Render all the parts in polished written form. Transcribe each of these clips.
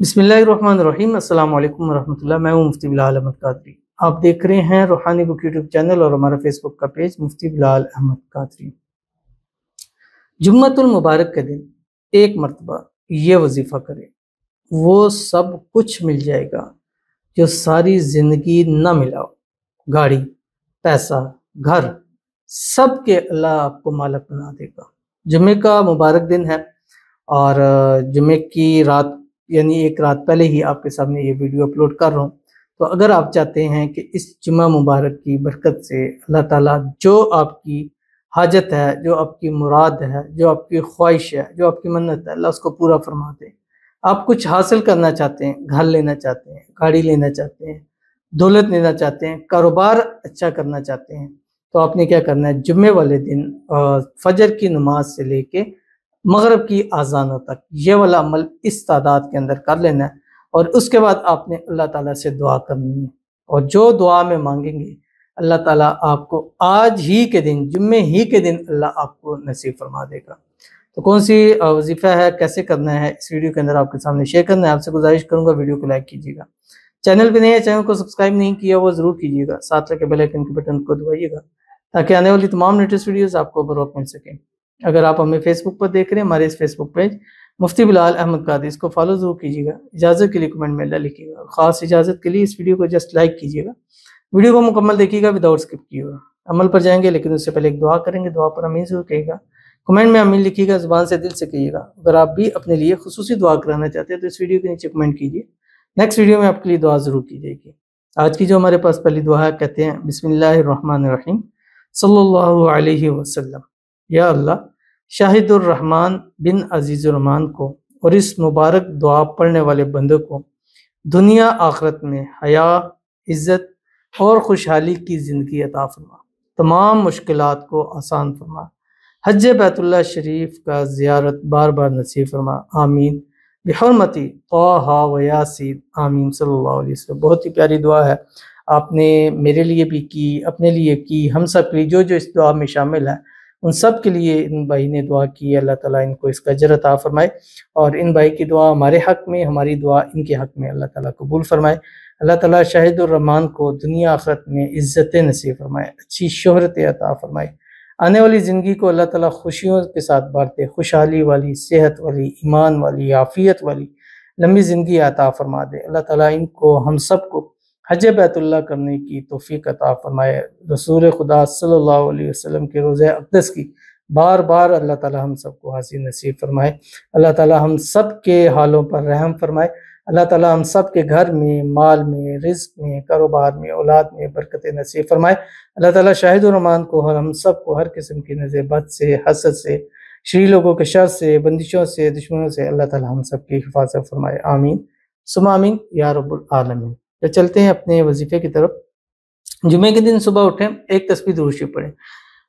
बिस्मिल्लाहिर्रहमानिर्रहीम। अस्सलाम वालेकुम वरहमतुल्लाह। मैं हूँ मुफ्ती बिलाल अहमद कादरी। आप देख रहे हैं रूहानी बुक यूट्यूब चैनल और हमारा फेसबुक का पेज मुफ्ती बिलाल अहमद कादरी। जुम्मतुल मुबारक के दिन एक मरतबा ये वजीफ़ा करें, वो सब कुछ मिल जाएगा जो सारी ज़िंदगी न मिला हो। गाड़ी, पैसा, घर, सब के अल्लाह आपको मालिक बना देगा। जुम्मे का मुबारक दिन है और जुम्मे की रात यानी एक रात पहले ही आपके सामने ये वीडियो अपलोड कर रहा हूँ। तो अगर आप चाहते हैं कि इस जुम्मा मुबारक की बरकत से अल्लाह ताला जो आपकी हाजत है, जो आपकी मुराद है, जो आपकी ख्वाहिश है, जो आपकी मन्नत है, अल्लाह उसको पूरा फरमा दे। आप कुछ हासिल करना चाहते हैं, घर लेना चाहते हैं, गाड़ी लेना चाहते हैं, दौलत लेना चाहते हैं, कारोबार अच्छा करना चाहते हैं, तो आपने क्या करना है, जुम्मे वाले दिन फजर की नमाज से लेके मगरिब की आज़ानों तक ये वाला अमल इस तादाद के अंदर कर लेना है। और उसके बाद आपने अल्लाह ताला से दुआ करनी है और जो दुआ में मांगेंगे अल्लाह ताला आपको आज ही के दिन, जुम्मे ही के दिन अल्लाह आपको नसीब फरमा देगा। तो कौन सी वजीफ़ा है, कैसे करना है, इस वीडियो के अंदर आपके सामने शेयर करना है। आपसे गुजारिश करूंगा वीडियो को लाइक कीजिएगा, चैनल पे नए हैं, चैनल को सब्सक्राइब नहीं किया वो ज़रूर कीजिएगा, साथ लगे बेल आइकन के बटन को दबाइएगा ताकि आने वाली तमाम लेटेस्ट वीडियोज़ आपको बर वक्त मिल सकें। अगर आप हमें फेसबुक पर देख रहे हैं, हमारे इस फेसबुक पेज मुफ्ती बिलाल अहमद कादरी, इसको फॉलो जरूर कीजिएगा। इजाज़त के लिए कमेंट में अल्लाह लिखिएगा, ख़ास इजाज़त के लिए इस वीडियो को जस्ट लाइक कीजिएगा। वीडियो को मुकम्मल देखिएगा विदाउट स्किप किए हुए। अमल पर जाएंगे लेकिन उससे पहले एक दुआ करेंगे, दुआ पर आमीन जरूर कहिएगा, कमेंट में आमीन लिखिएगा, ज़ुबान से दिल से कहिएगा। अगर आप भी अपने लिए खुसूसी दुआ कराना चाहते हैं तो इस वीडियो के नीचे कमेंट कीजिए, नेक्स्ट वीडियो में आपके लिए दुआ ज़रूर की जाएगी। आज की जो हमारे पास पहली दुआ है, कहते हैं बिस्मिल्लाहिर्रहमानिर्रहीम सल्लल्लाहु अलैहि वसल्लम। या अल्लाह, शाहिदुर रहमान बिन अजीज़ुर रहमान को और इस मुबारक दुआ पढ़ने वाले बंदों को दुनिया आखिरत में हया, इज़्ज़त और खुशहाली की ज़िंदगी अता फरमा, तमाम मुश्किलात को आसान फरमा, हज बैतुल्लाह शरीफ का ज़ियारत बार बार नसीब फरमा, आमीन बिहुर्मती तौहा व यासीन, आमीन सल्लल्लाहु अलैहि वसल्लम। बहुत ही प्यारी दुआ है, आपने मेरे लिए भी की, अपने लिए की, हम सब के लिए जो जो इस दुआ में शामिल है उन सब के लिए इन भाई ने दुआ की। अल्लाह ताला इनको इसका अजर अता फरमाए और इन भाई की दुआ हमारे हक़ में, हमारी दुआ इनके हक़ में अल्लाह ताला कबूल फरमाए। अल्लाह ताला शाहिदुर रहमान को दुनिया आखिरत में इज़्ज़त नसीब फरमाए, अच्छी शोहरत अता फरमाए, आने वाली ज़िंदगी को अल्लाह ताला खुशियों के साथ बांटे, खुशहाली वाली, सेहत वाली, ईमान वाली, आफ़ियत वाली लंबी ज़िंदगी अता फरमा दे। अल्लाह ताला इनको हम सब को हज बैतुल्लाह करने की तौफीक अता फरमाए, रसूल खुदा सल्लल्लाहु अलैहि वसल्लम के रोज़े अक़दस की बार बार अल्लाह ताला हम सबको हासिल नसीब फरमाए। अल्लाह ताला हम सब के हालों पर रहम फरमाए। अल्लाह ताला हम सब के घर में, माल में, रिज़्क़ में, कारोबार में, औलाद में बरकत नसीब फरमाए। अल्लाह ताला शाहिदुर रहमान को हम सब को हर किस्म की नज़र बद से, हसद से, शरीर लोगों के शर से, बंदिशों से, दुश्मनों से अल्लाह ताला हम सब की हिफाजत फरमाए, आमीन सुम्मा आमीन या रब्बुल आलमीन। तो चलते हैं अपने वजीफे की तरफ। जुम्मे के दिन सुबह उठें, एक तस्बीह दुरूद शरीफ पढ़ें।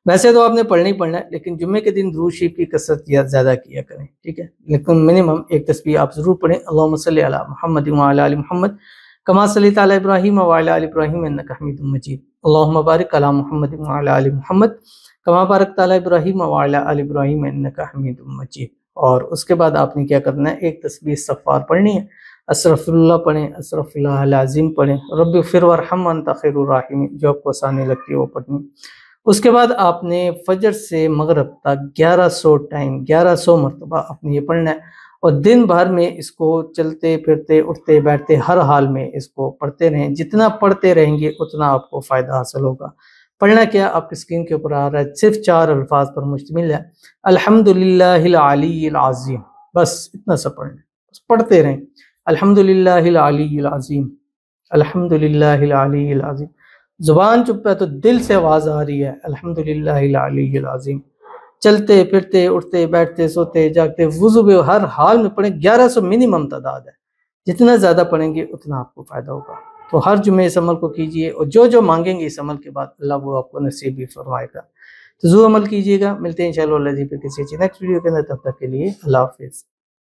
वैसे तो आपने पढ़ना ही पढ़ना है लेकिन जुम्मे के दिन दुरूद शरीफ की कसरत ज़्यादा किया करें, ठीक है, लेकिन मिनिमम एक तस्बीह आप ज़रूर पढ़ें। अल्लाहुम्मा सल्लि अला मुहम्मद व अला आलि मुहम्मद कमा सल्लैता अला इब्राहीम व अला आलि इब्राहीम इन्नका हमीदुम मजीद। अल्लाहुम्मा बारिक अला मुहम्मद व अला आलि मुहम्मद कमा बारकता अला इब्राहीम व अला आलि इब्राहीम इन्नका हमीदुम मजीद। और उसके बाद आपने क्या करना है, एक तस्बीह इस्तिग़फ़ार पढ़नी है, अस्तग़फ़िरुल्लाह पढ़ें, अस्तग़फ़िरुल्लाहल अज़ीम पढ़ें, रब्बिग़फ़िर वरहम वअन्त खैरुर राहिमीन, जो आपको आसानी लगती है वो पढ़नी। उसके बाद आपने फजर से मगरिब तक 1100 टाइम, 1100 मरतबा आपने ये पढ़ना है और दिन भर में इसको चलते फिरते, उठते बैठते, हर हाल में इसको पढ़ते रहें। जितना पढ़ते रहेंगे उतना आपको फ़ायदा हासिल होगा। पढ़ना क्या, आपकी स्क्रीन के ऊपर आ रहा है, सिर्फ 4 अल्फाज पर मुश्तमिल है, अल्हम्दुलिल्लाहिल अलीय्यिल अज़ीम, बस इतना सा पढ़ना है, बस पढ़ते रहें, अल्हम्दुलिल्लाहिल अलीय्यिल अज़ीम, अल्हम्दुलिल्लाहिल अलीय्यिल अज़ीम। ज़ुबान चुप है तो दिल से आवाज़ आ रही है, अल्हम्दुलिल्लाहिल अलीय्यिल अज़ीम। चलते फिरते, उठते बैठते, सोते जागते, वुज़ू में, हर हाल में पढ़ें। 1100 मिनिमम तादाद है, जितना ज़्यादा पढ़ेंगे उतना आपको फ़ायदा होगा। तो हर जुम्मे इस अमल को कीजिए और जो जो मांगेंगे इस अमल के बाद अल्लाह वो आपको नसीब भी फरमाएगा। तो ज़रूर अमल कीजिएगा। मिलते हैं इंशाअल्लाह किसी नेक्स्ट वीडियो के अंदर, तब तक के लिए अल्लाह हाफ़िज़।